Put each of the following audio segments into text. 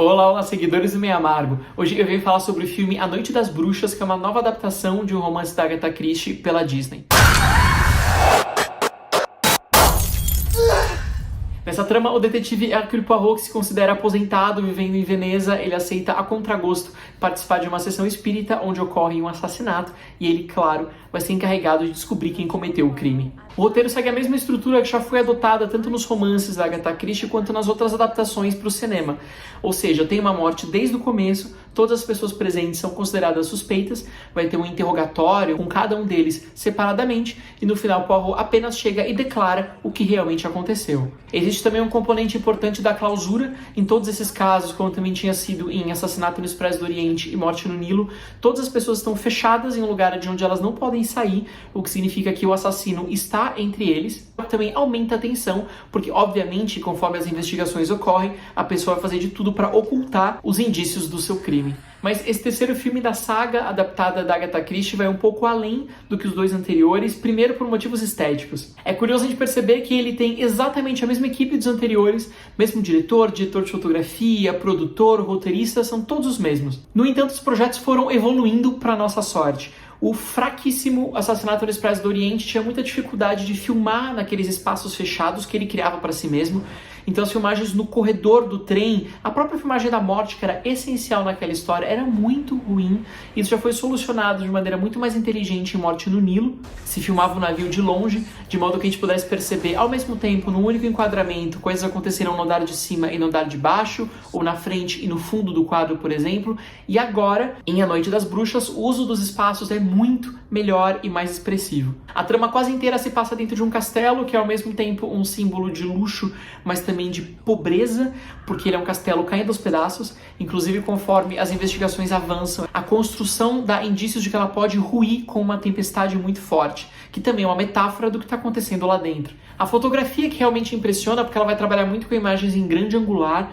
Olá, olá, seguidores do Meio Amargo. Hoje eu venho falar sobre o filme A Noite das Bruxas, que é uma nova adaptação de um romance da Agatha Christie pela Disney. Nessa trama, o detetive Hercule Poirot, que se considera aposentado, vivendo em Veneza, ele aceita a contragosto participar de uma sessão espírita onde ocorre um assassinato e ele, claro, vai ser encarregado de descobrir quem cometeu o crime. O roteiro segue a mesma estrutura que já foi adotada tanto nos romances da Agatha Christie quanto nas outras adaptações para o cinema. Ou seja, tem uma morte desde o começo, todas as pessoas presentes são consideradas suspeitas, vai ter um interrogatório com cada um deles separadamente e no final Poirot apenas chega e declara o que realmente aconteceu. Existe também um componente importante da clausura em todos esses casos, como também tinha sido em Assassinato no Expresso do Oriente e Morte no Nilo, todas as pessoas estão fechadas em um lugar de onde elas não podem sair, o que significa que o assassino está entre eles. Também aumenta a tensão, porque obviamente, conforme as investigações ocorrem, a pessoa vai fazer de tudo para ocultar os indícios do seu crime. Mas esse terceiro filme da saga adaptada da Agatha Christie vai um pouco além do que os dois anteriores, primeiro por motivos estéticos. É curioso a gente perceber que ele tem exatamente a mesma equipe dos anteriores, mesmo diretor de fotografia, produtor, roteirista, são todos os mesmos. No entanto, os projetos foram evoluindo para nossa sorte. O fraquíssimo Assassinato no Expresso do Oriente tinha muita dificuldade de filmar naqueles espaços fechados que ele criava para si mesmo. Então as filmagens no corredor do trem, a própria filmagem da morte, que era essencial naquela história, era muito ruim. Isso já foi solucionado de maneira muito mais inteligente em Morte no Nilo. Se filmava o navio de longe, de modo que a gente pudesse perceber ao mesmo tempo, num único enquadramento, coisas aconteceram no andar de cima e no andar de baixo, ou na frente e no fundo do quadro, por exemplo. E agora, em A Noite das Bruxas, o uso dos espaços é muito melhor e mais expressivo. A trama quase inteira se passa dentro de um castelo, que é ao mesmo tempo um símbolo de luxo, mas também de pobreza, porque ele é um castelo caindo aos pedaços. Inclusive, conforme as investigações avançam, a construção dá indícios de que ela pode ruir com uma tempestade muito forte, que também é uma metáfora do que está acontecendo lá dentro. A fotografia que realmente impressiona, porque ela vai trabalhar muito com imagens em grande angular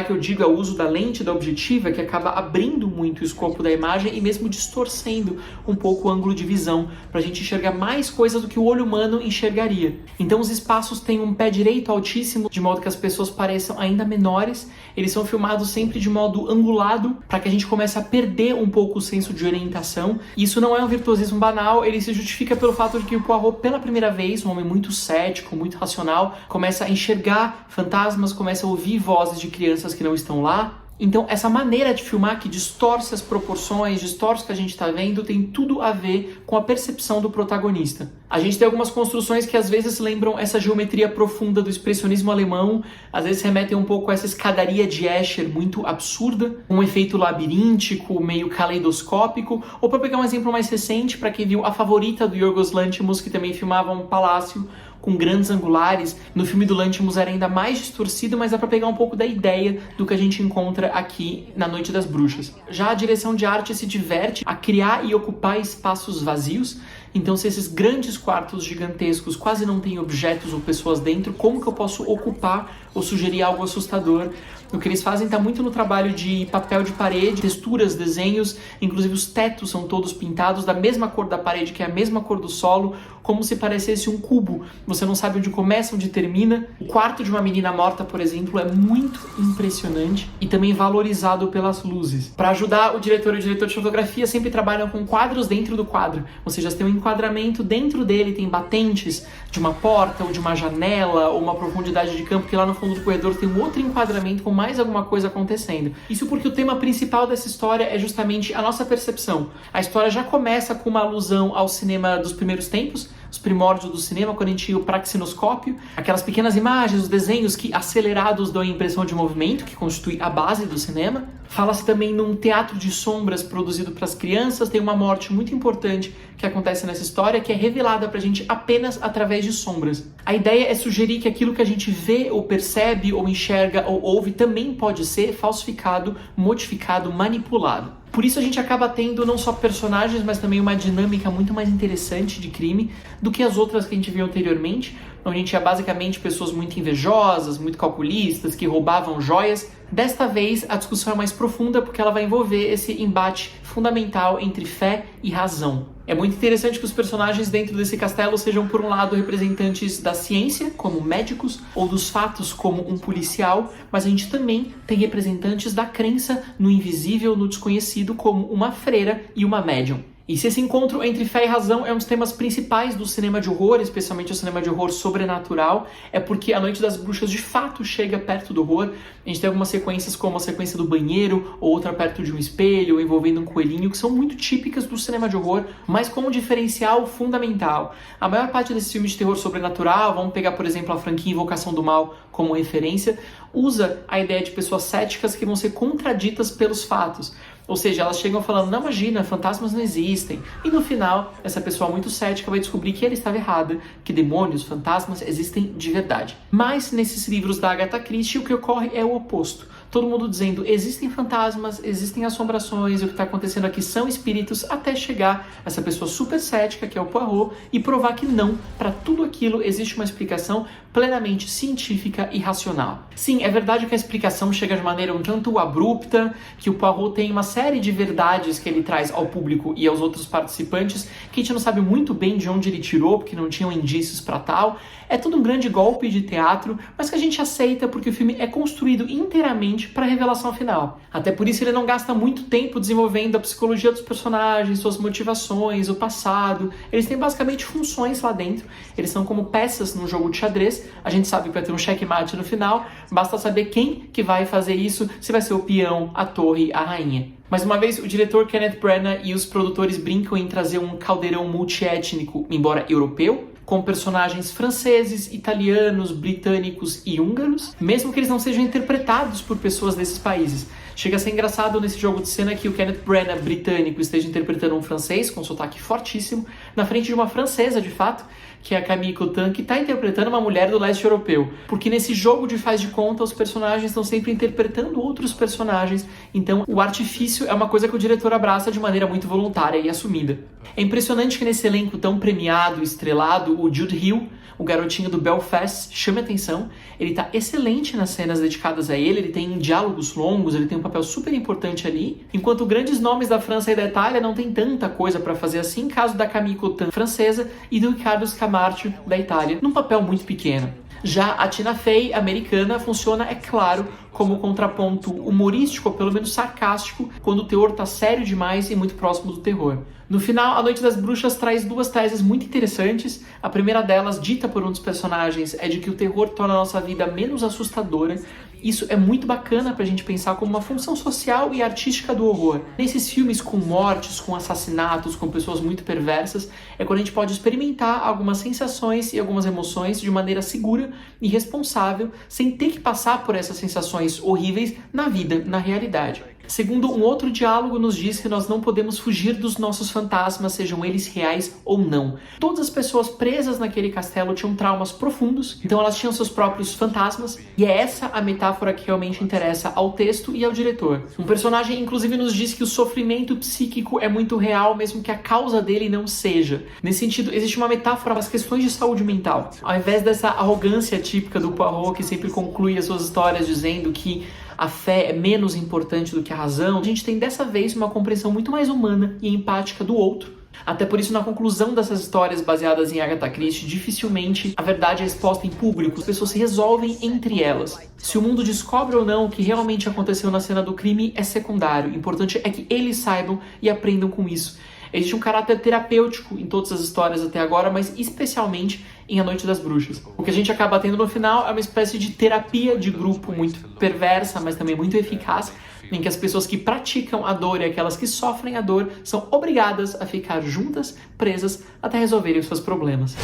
que eu digo é o uso da lente da objetiva, que acaba abrindo muito o escopo da imagem e mesmo distorcendo um pouco o ângulo de visão, para a gente enxergar mais coisa do que o olho humano enxergaria. Então os espaços têm um pé direito altíssimo, de modo que as pessoas pareçam ainda menores. Eles são filmados sempre de modo angulado, para que a gente comece a perder um pouco o senso de orientação. E isso não é um virtuosismo banal, ele se justifica pelo fato de que o Poirot, pela primeira vez, um homem muito cético, muito racional, começa a enxergar fantasmas, começa a ouvir vozes de crianças que não estão lá. Então essa maneira de filmar que distorce as proporções, distorce o que a gente está vendo, tem tudo a ver com a percepção do protagonista. A gente tem algumas construções que às vezes lembram essa geometria profunda do expressionismo alemão, às vezes remetem um pouco a essa escadaria de Escher muito absurda, um efeito labiríntico, meio caleidoscópico, ou para pegar um exemplo mais recente, para quem viu A Favorita do Yorgos Lanthimos, que também filmava um palácio com grandes angulares. No filme do Lanthimos era ainda mais distorcido, mas dá para pegar um pouco da ideia do que a gente encontra aqui na Noite das Bruxas. Já a direção de arte se diverte a criar e ocupar espaços vazios. Então, se esses grandes quartos gigantescos quase não têm objetos ou pessoas dentro, como que eu posso ocupar ou sugerir algo assustador? O que eles fazem está muito no trabalho de papel de parede, texturas, desenhos, inclusive os tetos são todos pintados da mesma cor da parede, que é a mesma cor do solo, como se parecesse um cubo. Você não sabe onde começa, onde termina. O quarto de uma menina morta, por exemplo, é muito impressionante e também valorizado pelas luzes. Para ajudar, o diretor de fotografia sempre trabalham com quadros dentro do quadro, ou seja, você tem um enquadramento dentro dele, tem batentes de uma porta ou de uma janela ou uma profundidade de campo, que lá no fundo do corredor tem um outro enquadramento com mais alguma coisa acontecendo. Isso porque o tema principal dessa história é justamente a nossa percepção. A história já começa com uma alusão ao cinema dos primeiros tempos, os primórdios do cinema, quando a gente tinha o praxinoscópio, aquelas pequenas imagens, os desenhos que acelerados dão a impressão de movimento, que constitui a base do cinema. Fala-se também num teatro de sombras produzido para as crianças. Tem uma morte muito importante que acontece nessa história, que é revelada pra gente apenas através de sombras. A ideia é sugerir que aquilo que a gente vê, ou percebe, ou enxerga, ou ouve, também pode ser falsificado, modificado, manipulado. Por isso a gente acaba tendo não só personagens, mas também uma dinâmica muito mais interessante de crime do que as outras que a gente viu anteriormente. onde a gente tinha basicamente pessoas muito invejosas, muito calculistas, que roubavam joias. Desta vez, a discussão é mais profunda porque ela vai envolver esse embate fundamental entre fé e razão. É muito interessante que os personagens dentro desse castelo sejam, por um lado, representantes da ciência, como médicos, ou dos fatos, como um policial, mas a gente também tem representantes da crença no invisível, no desconhecido, como uma freira e uma médium. E se esse encontro entre fé e razão é um dos temas principais do cinema de horror, especialmente o cinema de horror sobrenatural, é porque A Noite das Bruxas de fato chega perto do horror. A gente tem algumas sequências como a sequência do banheiro, ou outra perto de um espelho, envolvendo um coelhinho, que são muito típicas do cinema de horror, mas com um diferencial fundamental. A maior parte desses filmes de terror sobrenatural, vamos pegar por exemplo a franquia Invocação do Mal como referência, usa a ideia de pessoas céticas que vão ser contraditas pelos fatos. Ou seja, elas chegam falando, não, imagina, fantasmas não existem. E no final, essa pessoa muito cética vai descobrir que ela estava errada, que demônios, fantasmas existem de verdade. Mas nesses livros da Agatha Christie, o que ocorre é o oposto. Todo mundo dizendo, existem fantasmas, existem assombrações, e o que está acontecendo aqui são espíritos, até chegar essa pessoa super cética, que é o Poirot, e provar que não, para tudo aquilo existe uma explicação plenamente científica e racional. Sim, é verdade que a explicação chega de maneira um tanto abrupta, que o Poirot tem uma série de verdades que ele traz ao público e aos outros participantes, que a gente não sabe muito bem de onde ele tirou, porque não tinham indícios para tal. É tudo um grande golpe de teatro, mas que a gente aceita porque o filme é construído inteiramente para a revelação final. Até por isso ele não gasta muito tempo desenvolvendo a psicologia dos personagens, suas motivações, o passado. Eles têm basicamente funções lá dentro. Eles são como peças num jogo de xadrez. A gente sabe que vai ter um checkmate no final, basta saber quem que vai fazer isso, se vai ser o peão, a torre, a rainha. Mais uma vez, o diretor Kenneth Branagh e os produtores brincam em trazer um caldeirão multiétnico, embora europeu, com personagens franceses, italianos, britânicos e húngaros, mesmo que eles não sejam interpretados por pessoas desses países. Chega a ser engraçado nesse jogo de cena que o Kenneth Branagh, britânico, esteja interpretando um francês com um sotaque fortíssimo, na frente de uma francesa, de fato, que é a Camille Cottin, que está interpretando uma mulher do leste europeu. Porque nesse jogo de faz de conta, os personagens estão sempre interpretando outros personagens, então o artifício é uma coisa que o diretor abraça de maneira muito voluntária e assumida. É impressionante que nesse elenco tão premiado e estrelado, o Jude Hill, o garotinho do Belfast, chame atenção. Ele tá excelente nas cenas dedicadas a ele tem diálogos longos, ele tem um papel super importante ali, enquanto grandes nomes da França e da Itália não tem tanta coisa para fazer assim, caso da Camille Cottin francesa e do Riccardo Scamarcio da Itália, num papel muito pequeno. Já a Tina Fey, americana, funciona, é claro, como contraponto humorístico, ou pelo menos sarcástico, quando o teor tá sério demais e muito próximo do terror. No final, A Noite das Bruxas traz duas teses muito interessantes. A primeira delas, dita por um dos personagens, é de que o terror torna a nossa vida menos assustadora. Isso é muito bacana pra gente pensar como uma função social e artística do horror. Nesses filmes com mortes, com assassinatos, com pessoas muito perversas, é quando a gente pode experimentar algumas sensações e algumas emoções de maneira segura e responsável, sem ter que passar por essas sensações horríveis na vida, na realidade. Segundo um outro diálogo, nos diz que nós não podemos fugir dos nossos fantasmas, sejam eles reais ou não. Todas as pessoas presas naquele castelo tinham traumas profundos, então elas tinham seus próprios fantasmas, e é essa a metáfora que realmente interessa ao texto e ao diretor. Um personagem, inclusive, nos diz que o sofrimento psíquico é muito real, mesmo que a causa dele não seja. Nesse sentido, existe uma metáfora para as questões de saúde mental. Ao invés dessa arrogância típica do Poirot, que sempre conclui as suas histórias dizendo que a fé é menos importante do que a razão, a gente tem dessa vez uma compreensão muito mais humana e empática do outro. Até por isso, na conclusão dessas histórias baseadas em Agatha Christie, dificilmente a verdade é exposta em público, as pessoas se resolvem entre elas. Se o mundo descobre ou não o que realmente aconteceu na cena do crime é secundário, o importante é que eles saibam e aprendam com isso. Existe um caráter terapêutico em todas as histórias até agora, mas especialmente em A Noite das Bruxas. O que a gente acaba tendo no final é uma espécie de terapia de grupo muito perversa, mas também muito eficaz, em que as pessoas que praticam a dor e aquelas que sofrem a dor são obrigadas a ficar juntas, presas, até resolverem os seus problemas.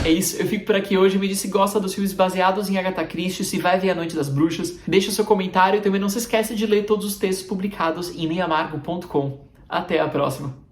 É isso, eu fico por aqui hoje. Me diz se gosta dos filmes baseados em Agatha Christie, se vai ver A Noite das Bruxas. Deixa o seu comentário e também não se esquece de ler todos os textos publicados em meiamargo.com. Até a próxima!